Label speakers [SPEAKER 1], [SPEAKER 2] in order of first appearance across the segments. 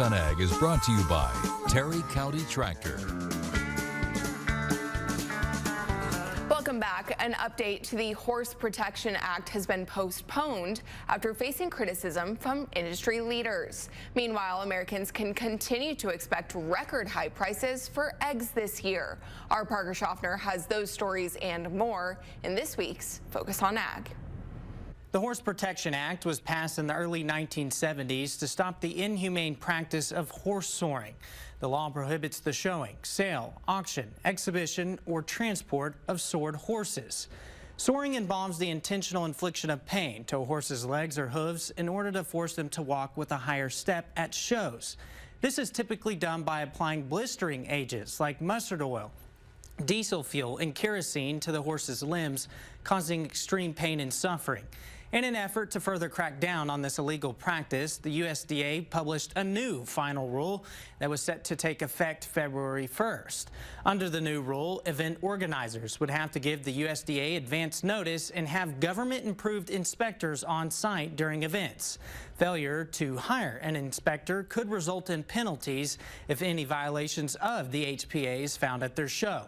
[SPEAKER 1] on Ag is brought to you by Terry County Tractor.
[SPEAKER 2] Welcome back. An update to the Horse Protection Act has been postponed after facing criticism from industry leaders. Meanwhile, Americans can continue to expect record high prices for eggs this year. Our Parker Schaffner has those stories and more in this week's Focus on Ag.
[SPEAKER 3] The Horse Protection Act was passed in the early 1970s to stop the inhumane practice of horse soring. The law prohibits the showing, sale, auction, exhibition, or transport of sored horses. Soring involves the intentional infliction of pain to a horse's legs or hooves in order to force them to walk with a higher step at shows. This is typically done by applying blistering agents like mustard oil, diesel fuel, and kerosene to the horse's limbs, causing extreme pain and suffering. In an effort to further crack down on this illegal practice, the USDA published a new final rule that was set to take effect February 1st. Under the new rule, event organizers would have to give the USDA advance notice and have government-approved inspectors on site during events. Failure to hire an inspector could result in penalties if any violations of the HPA is found at their show.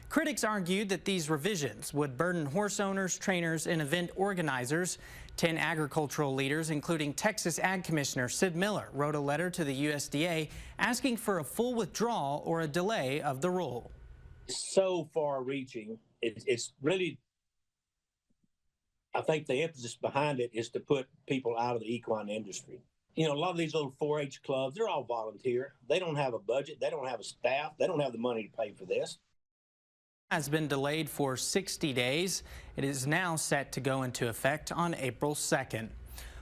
[SPEAKER 3] Critics argued that these revisions would burden horse owners, trainers, and event organizers. 10 agricultural leaders, including Texas Ag Commissioner Sid Miller, wrote a letter to the USDA asking for a full withdrawal or a delay of the rule.
[SPEAKER 4] It's so far-reaching. It's really, I think the emphasis behind it is to put people out of the equine industry. You know, a lot of these little 4-H clubs, they're all volunteer. They don't have a budget. They don't have a staff. They don't have the money to pay for this.
[SPEAKER 3] Has been delayed for 60 days. It is now set to go into effect on April 2nd.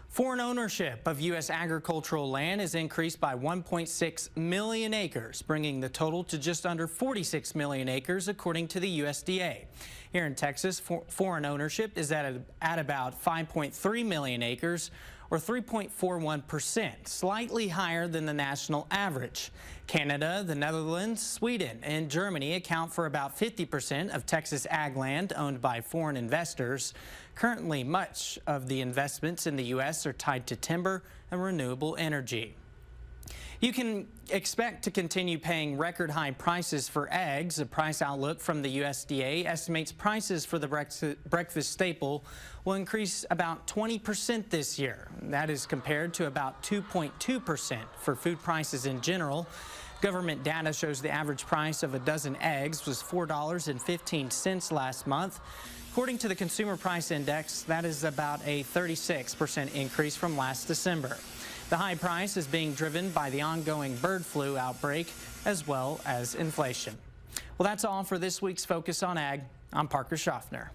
[SPEAKER 3] Foreign ownership of U.S. agricultural land is increased by 1.6 million acres, bringing the total to just under 46 million acres, according to the USDA. Here in Texas, foreign ownership is at about 5.3 million acres, or 3.41%, slightly higher than the national average. Canada, the Netherlands, Sweden, and Germany account for about 50% of Texas ag land owned by foreign investors. Currently, much of the investments in the U.S. are tied to timber and renewable energy. You can expect to continue paying record high prices for eggs. A price outlook from the USDA estimates prices for the breakfast staple will increase about 20% this year. That is compared to about 2.2% for food prices in general. Government data shows the average price of a dozen eggs was $4.15 last month. According to the Consumer Price Index, that is about a 36% increase from last December. The high price is being driven by the ongoing bird flu outbreak as well as inflation. Well, that's all for this week's Focus on Ag. I'm Parker Schaffner.